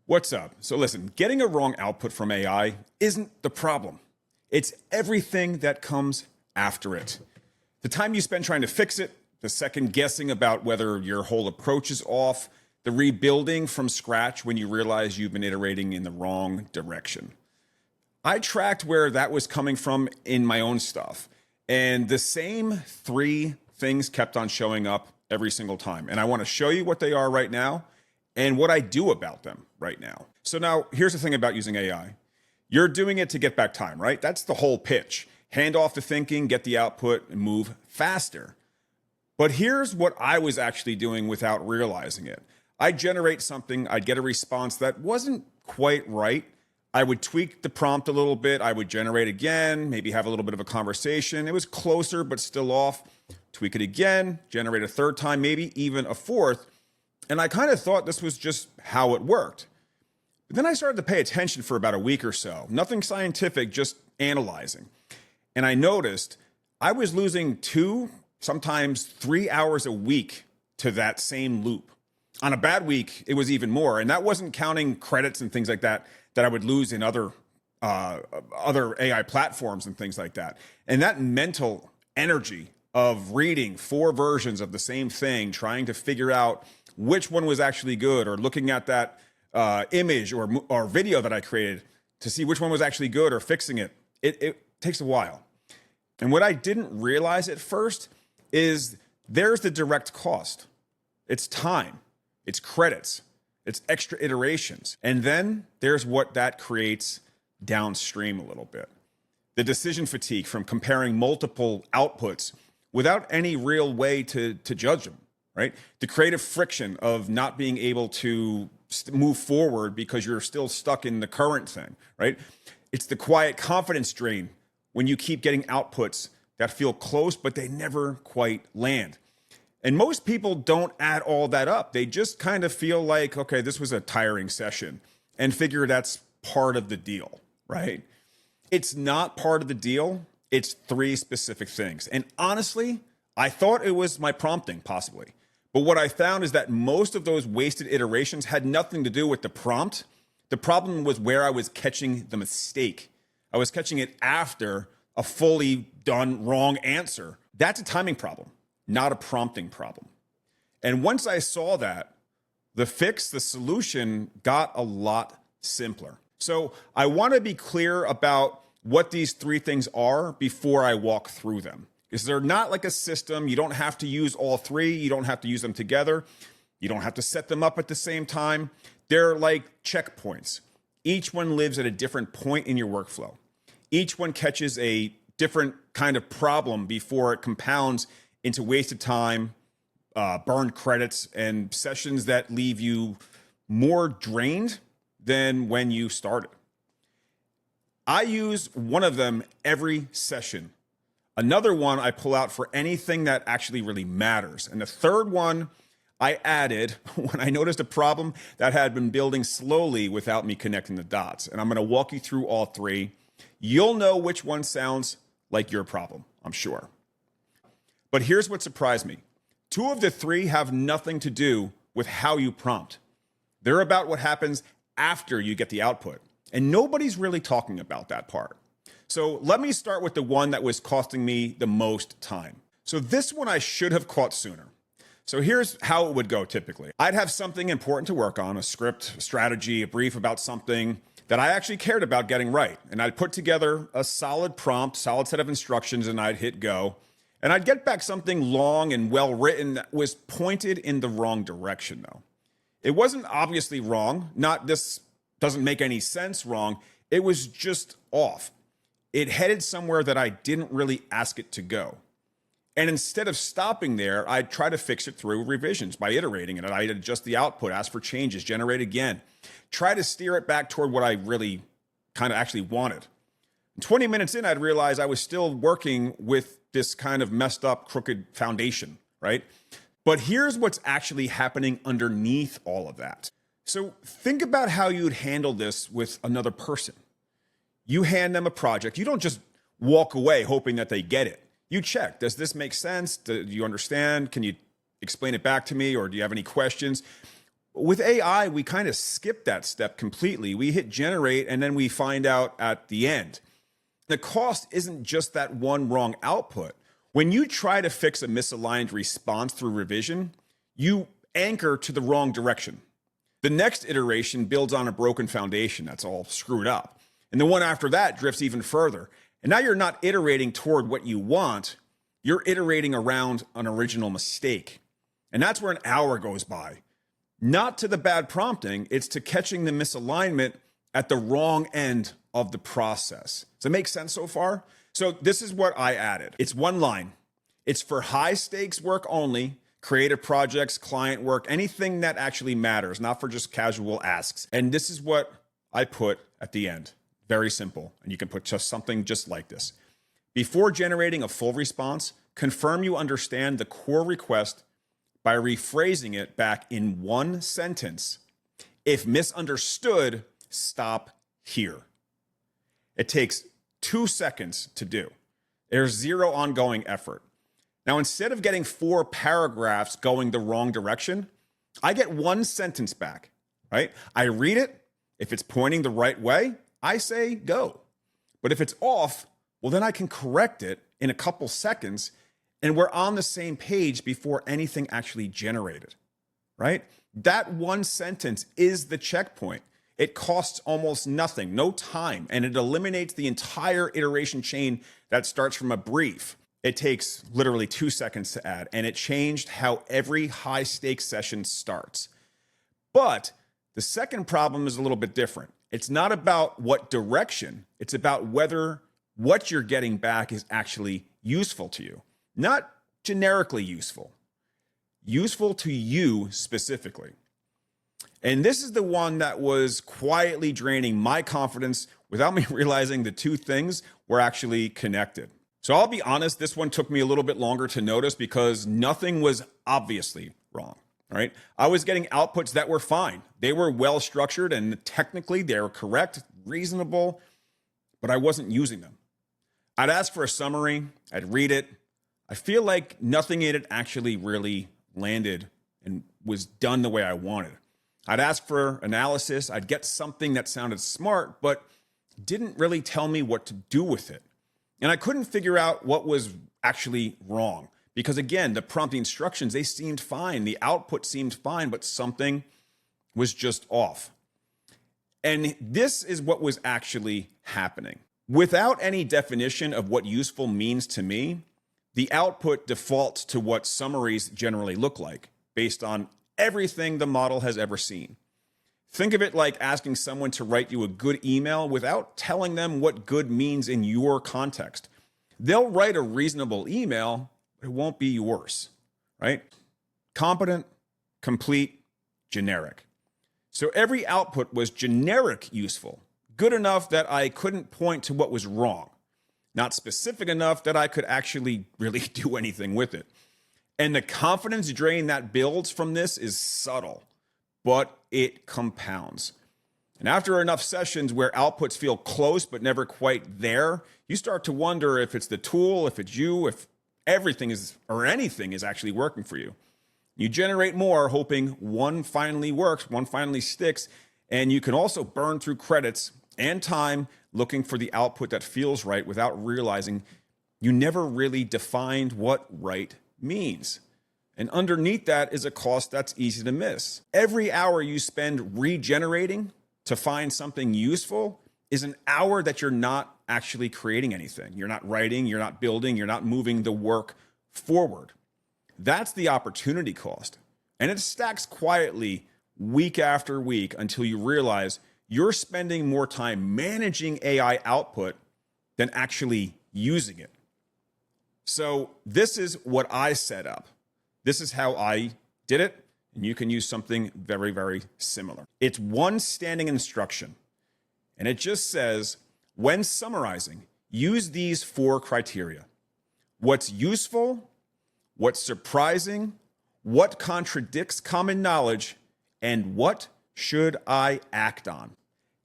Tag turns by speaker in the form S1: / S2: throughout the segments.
S1: What's up? So listen, getting a wrong output from AI isn't the problem. It's everything that comes after it. The time you spend trying to fix it, the second guessing about whether your whole approach is off, the rebuilding from scratch when you realize you've been iterating in the wrong direction. I tracked where that was coming from in my own stuff, and the same three things kept on showing up every single time. And I want to show you what they are right now and what I do about them right now. So now here's the thing about using AI. You're doing it to get back time, right? That's the whole pitch. Hand off the thinking, get the output, and move faster. But here's what I was actually doing without realizing it. I'd generate something, I'd get a response that wasn't quite right. I would tweak the prompt a little bit. I would generate again, maybe have a little bit of a conversation. It was closer, but still off. Tweak it again, generate a third time, maybe even a fourth. And I kind of thought this was just how it worked. But then I started to pay attention for about a week or so. Nothing scientific, just analyzing. And I noticed I was losing 2, sometimes 3 hours a week to that same loop. On a bad week, it was even more. And that wasn't counting credits and things like that I would lose in other AI platforms and things like that. And that mental energy of reading 4 versions of the same thing, trying to figure out which one was actually good, or looking at that image or video that I created to see which one was actually good, or fixing it, it takes a while. And what I didn't realize at first is there's the direct cost. It's time, it's credits, it's extra iterations. And then there's what that creates downstream a little bit. The decision fatigue from comparing multiple outputs without any real way to judge them, right? The creative friction of not being able to move forward because you're still stuck in the current thing, right? It's the quiet confidence drain when you keep getting outputs that feel close, but they never quite land. And most people don't add all that up. They just kind of feel like, okay, this was a tiring session, and figure that's part of the deal, right? It's not part of the deal. It's 3 specific things. And honestly, I thought it was my prompting, possibly. But what I found is that most of those wasted iterations had nothing to do with the prompt. The problem was where I was catching the mistake. I was catching it after a fully done wrong answer. That's a timing problem, not a prompting problem. And once I saw that, the fix, the solution got a lot simpler. So I want to be clear about what these 3 things are before I walk through them. Because they're not like a system. You don't have to use all 3. You don't have to use them together. You don't have to set them up at the same time. They're like checkpoints. Each one lives at a different point in your workflow. Each one catches a different kind of problem before it compounds into wasted time, burned credits, and sessions that leave you more drained than when you started. I use one of them every session. Another one I pull out for anything that actually really matters. And the third one I added when I noticed a problem that had been building slowly without me connecting the dots. And I'm going to walk you through all 3. You'll know which one sounds like your problem, I'm sure. But here's what surprised me. 2 of the 3 have nothing to do with how you prompt. They're about what happens after you get the output. And nobody's really talking about that part. So let me start with the one that was costing me the most time. So this one I should have caught sooner. So here's how it would go typically. I'd have something important to work on, a script, a strategy, a brief about something that I actually cared about getting right. And I'd put together a solid prompt, solid set of instructions, and I'd hit go. And I'd get back something long and well written that was pointed in the wrong direction though. It wasn't obviously wrong, not this doesn't make any sense wrong. It was just off. It headed somewhere that I didn't really ask it to go. And instead of stopping there, I'd try to fix it through revisions by iterating it. I'd adjust the output, ask for changes, generate again, try to steer it back toward what I really kind of actually wanted. 20 minutes in, I'd realize I was still working with this kind of messed up, crooked foundation, right? But here's what's actually happening underneath all of that. So think about how you'd handle this with another person. You hand them a project. You don't just walk away hoping that they get it. You check, does this make sense? Do you understand? Can you explain it back to me? Or do you have any questions? With AI, we kind of skip that step completely. We hit generate and then we find out at the end. The cost isn't just that one wrong output. When you try to fix a misaligned response through revision, you anchor to the wrong direction. The next iteration builds on a broken foundation that's all screwed up. And the one after that drifts even further. And now you're not iterating toward what you want, you're iterating around an original mistake. And that's where an hour goes by. Not to the bad prompting, it's to catching the misalignment at the wrong end of the process. Does that make sense so far? So this is what I added. It's one line. It's for high stakes work only, creative projects, client work, anything that actually matters, not for just casual asks. And this is what I put at the end. Very simple. And you can put just something just like this. Before generating a full response, confirm you understand the core request by rephrasing it back in one sentence. If misunderstood, stop here. It takes 2 seconds to do. There's zero ongoing effort. Now, instead of getting 4 paragraphs going the wrong direction, I get 1 sentence back, right? I read it. If it's pointing the right way, I say go. But if it's off, well, then I can correct it in a couple seconds and we're on the same page before anything actually generated, right? That 1 sentence is the checkpoint. It costs almost nothing, no time, and it eliminates the entire iteration chain that starts from a brief. It takes literally 2 seconds to add, and it changed how every high stakes session starts. But the second problem is a little bit different. It's not about what direction, it's about whether what you're getting back is actually useful to you. Not generically useful, useful to you specifically. And this is the one that was quietly draining my confidence without me realizing the two things were actually connected. So I'll be honest, this one took me a little bit longer to notice because nothing was obviously wrong, right? I was getting outputs that were fine. They were well structured and technically they were correct, reasonable, but I wasn't using them. I'd ask for a summary, I'd read it. I feel like nothing in it actually really landed and was done the way I wanted. I'd ask for analysis. I'd get something that sounded smart, but didn't really tell me what to do with it. And I couldn't figure out what was actually wrong because again, the prompt instructions, they seemed fine. The output seemed fine, but something was just off. And this is what was actually happening. Without any definition of what useful means to me, the output defaults to what summaries generally look like based on everything the model has ever seen. Think of it like asking someone to write you a good email without telling them what good means in your context. They'll write a reasonable email, but it won't be yours, right? Competent, complete, generic. So every output was generic useful, good enough that I couldn't point to what was wrong, not specific enough that I could actually really do anything with it. And the confidence drain that builds from this is subtle, but it compounds. And after enough sessions where outputs feel close but never quite there, you start to wonder if it's the tool, if it's you, if everything is or anything is actually working for you. You generate more hoping one finally works, one finally sticks, and you can also burn through credits and time looking for the output that feels right without realizing you never really defined what right means. And underneath that is a cost that's easy to miss. Every hour you spend regenerating to find something useful is an hour that you're not actually creating anything. You're not writing, you're not building, you're not moving the work forward. That's the opportunity cost. And it stacks quietly week after week until you realize you're spending more time managing AI output than actually using it. So this is what I set up. This is how I did it. And you can use something very, very similar. It's one standing instruction. And it just says, when summarizing, use these 4 criteria. What's useful, what's surprising, what contradicts common knowledge, and what should I act on?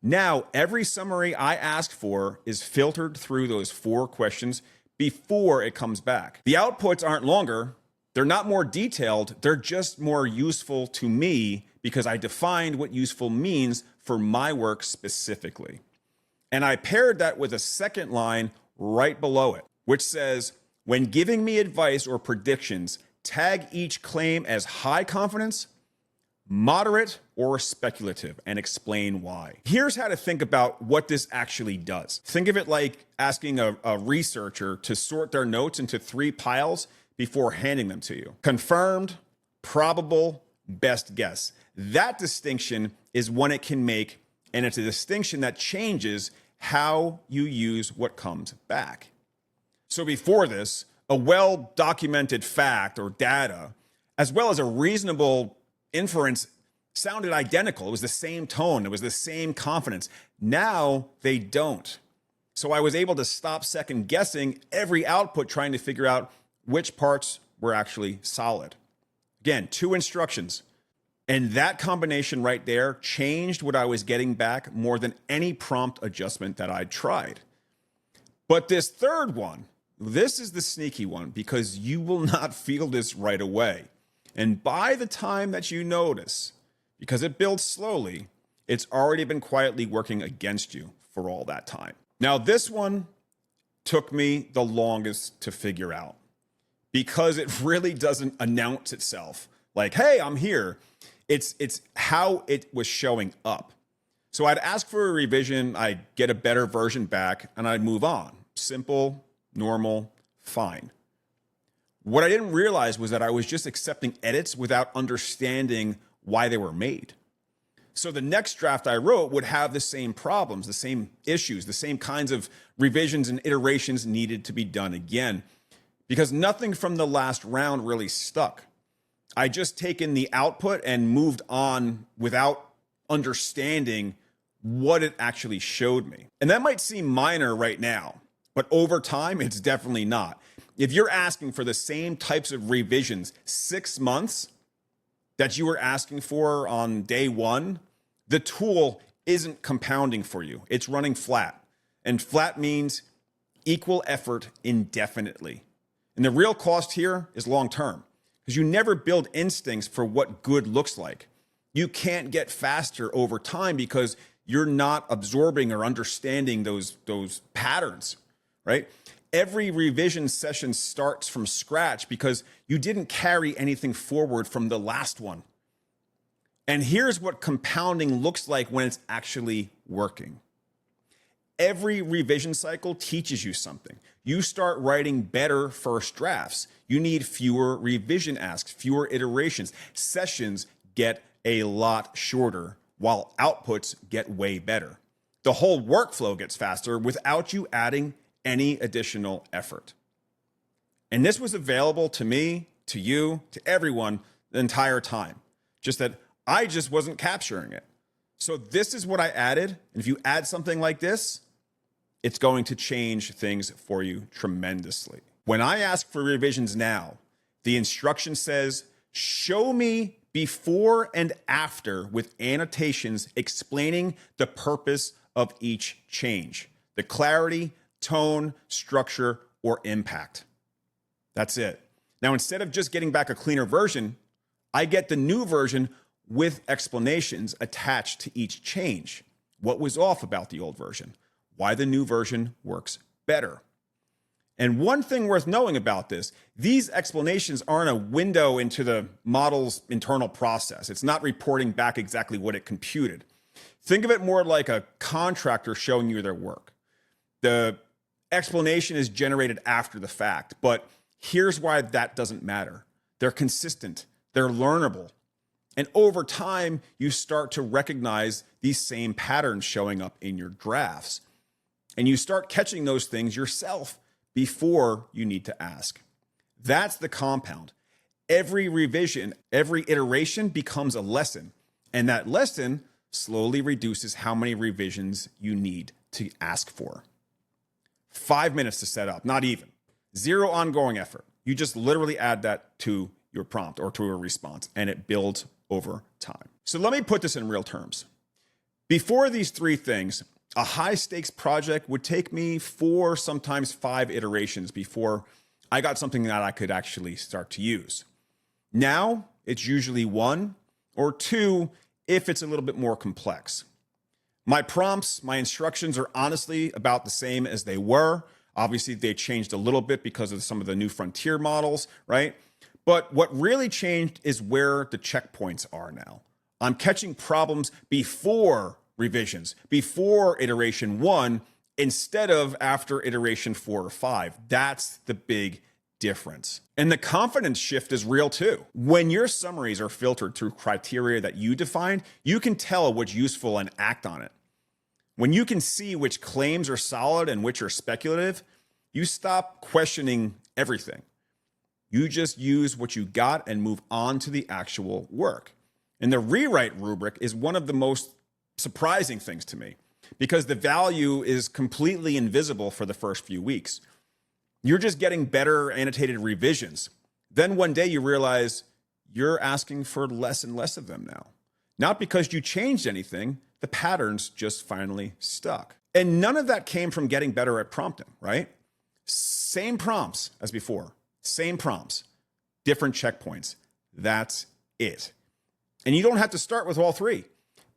S1: Now, every summary I ask for is filtered through those 4 questions before it comes back. The outputs aren't longer. They're not more detailed. They're just more useful to me because I defined what useful means for my work specifically. And I paired that with a second line right below it, which says, when giving me advice or predictions, tag each claim as high confidence, moderate, or speculative, and explain why. Here's how to think about what this actually does. Think of it like asking a researcher to sort their notes into 3 piles before handing them to you. Confirmed, probable, best guess. That distinction is one it can make, and it's a distinction that changes how you use what comes back. So before this, a well-documented fact or data, as well as a reasonable inference, sounded identical. It was the same tone. It was the same confidence. Now they don't. So I was able to stop second guessing every output, trying to figure out which parts were actually solid. Again, 2 instructions. And that combination right there changed what I was getting back more than any prompt adjustment that I'd tried. But this third one, this is the sneaky one, because you will not feel this right away. And by the time that you notice, because it builds slowly, it's already been quietly working against you for all that time. Now, this one took me the longest to figure out because it really doesn't announce itself like, hey, I'm here. It's how it was showing up. So I'd ask for a revision, I'd get a better version back, and I'd move on. Simple, normal, fine. What I didn't realize was that I was just accepting edits without understanding why they were made. So the next draft I wrote would have the same problems, the same issues, the same kinds of revisions and iterations needed to be done again, because nothing from the last round really stuck. I just taken the output and moved on without understanding what it actually showed me. And that might seem minor right now, but over time, it's definitely not. If you're asking for the same types of revisions 6 months that you were asking for on day 1, the tool isn't compounding for you. It's running flat. And flat means equal effort indefinitely. And the real cost here is long-term, because you never build instincts for what good looks like. You can't get faster over time because you're not absorbing or understanding those patterns, right? Every revision session starts from scratch because you didn't carry anything forward from the last one. And here's what compounding looks like when it's actually working. Every revision cycle teaches you something. You start writing better first drafts. You need fewer revision asks, fewer iterations. Sessions get a lot shorter while outputs get way better. The whole workflow gets faster without you adding any additional effort. And this was available to me, to you, to everyone the entire time. Just that I just wasn't capturing it. So this is what I added. And if you add something like this, it's going to change things for you tremendously. When I ask for revisions now, the instruction says, show me before and after with annotations explaining the purpose of each change, the clarity, tone, structure, or impact. That's it. Now, instead of just getting back a cleaner version, I get the new version with explanations attached to each change. What was off about the old version? Why the new version works better. And one thing worth knowing about this, these explanations aren't a window into the model's internal process. It's not reporting back exactly what it computed. Think of it more like a contractor showing you their work. The explanation is generated after the fact, but here's why that doesn't matter. They're consistent, they're learnable. And over time, you start to recognize these same patterns showing up in your drafts. And you start catching those things yourself before you need to ask. That's the compound. Every revision, every iteration becomes a lesson. And that lesson slowly reduces how many revisions you need to ask for. 5 minutes to set up, not even. 0 ongoing effort. You just literally add that to your prompt or to a response, and it builds over time. So let me put this in real terms. Before these 3 things, a high stakes project would take me 4, sometimes 5 iterations before I got something that I could actually start to use. Now it's usually 1 or 2, if it's a little bit more complex. My prompts, my instructions are honestly about the same as they were. Obviously, they changed a little bit because of some of the new frontier models, right? But what really changed is where the checkpoints are now. I'm catching problems before revisions, before iteration 1, instead of after iteration 4 or 5. That's the big difference. And the confidence shift is real too. When your summaries are filtered through criteria that you defined, you can tell what's useful and act on it. When you can see which claims are solid and which are speculative, you stop questioning everything. You just use what you got and move on to the actual work. And the rewrite rubric is one of the most surprising things to me because the value is completely invisible for the first few weeks. You're just getting better annotated revisions. Then one day you realize you're asking for less and less of them now. Not because you changed anything, the patterns just finally stuck. And none of that came from getting better at prompting, right? Same prompts as before, same prompts, different checkpoints. That's it. And you don't have to start with all 3.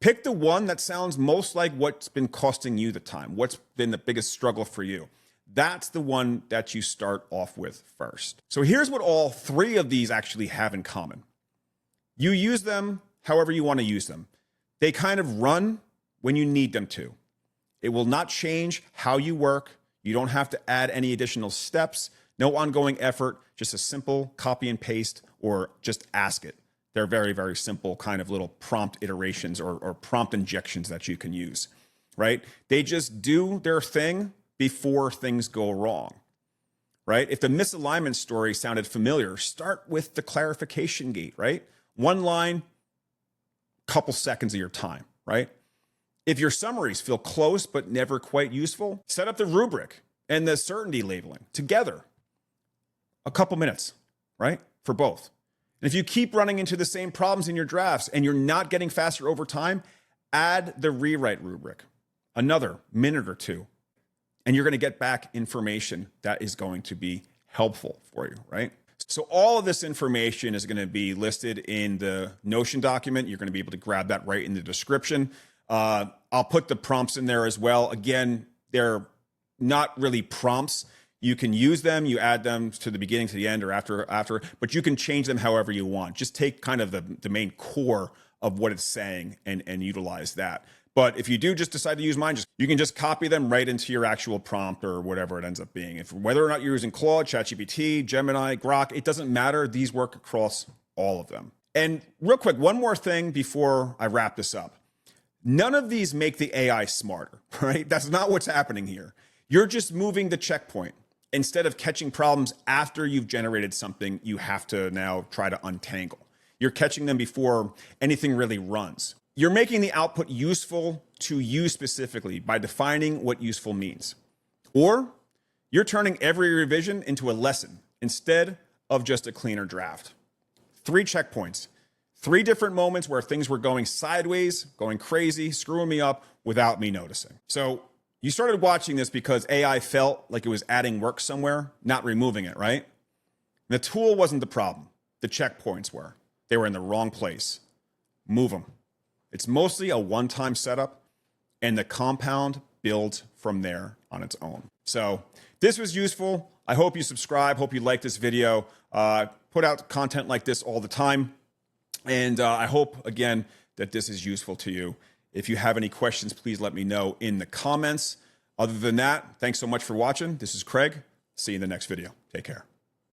S1: Pick the one that sounds most like what's been costing you the time, what's been the biggest struggle for you. That's the one that you start off with first. So here's what all 3 of these actually have in common. You use them however you want to use them. They kind of run when you need them to. It will not change how you work. You don't have to add any additional steps, no ongoing effort, just a simple copy and paste or just ask it. They're very, very simple kind of little prompt iterations or prompt injections that you can use, right? They just do their thing before things go wrong, right? If the misalignment story sounded familiar, start with the clarification gate, right? One line, couple seconds of your time, right? If your summaries feel close but never quite useful, set up the rubric and the certainty labeling together. A couple minutes, right? For both. And if you keep running into the same problems in your drafts and you're not getting faster over time, add the rewrite rubric, another minute or 2, and you're going to get back information that is going to be helpful for you, right? So all of this information is going to be listed in the Notion document. You're going to be able to grab that right in the description. I'll put the prompts in there as well. Again, they're not really prompts. You can use them, you add them to the beginning, to the end, or after, but you can change them however you want. Just take kind of the main core of what it's saying and utilize that. But if you do just decide to use mine, you can just copy them right into your actual prompt or whatever it ends up being. If whether or not you're using Claude, ChatGPT, Gemini, Grok, it doesn't matter. These work across all of them. And real quick, one more thing before I wrap this up. None of these make the AI smarter, right? That's not what's happening here. You're just moving the checkpoint. Instead of catching problems after you've generated something, you have to now try to untangle. You're catching them before anything really runs. You're making the output useful to you specifically by defining what useful means. Or you're turning every revision into a lesson instead of just a cleaner draft. 3 checkpoints, 3 different moments where things were going sideways, going crazy, screwing me up without me noticing. So you started watching this because AI felt like it was adding work somewhere, not removing it, right? The tool wasn't the problem. The checkpoints were. They were in the wrong place. Move them. It's mostly a one-time setup, and the compound builds from there on its own. So this was useful. I hope you subscribe. Hope you like this video. Put out content like this all the time. And I hope, again, that this is useful to you. If you have any questions, please let me know in the comments. Other than that, thanks so much for watching. This is Craig. See you in the next video. Take care.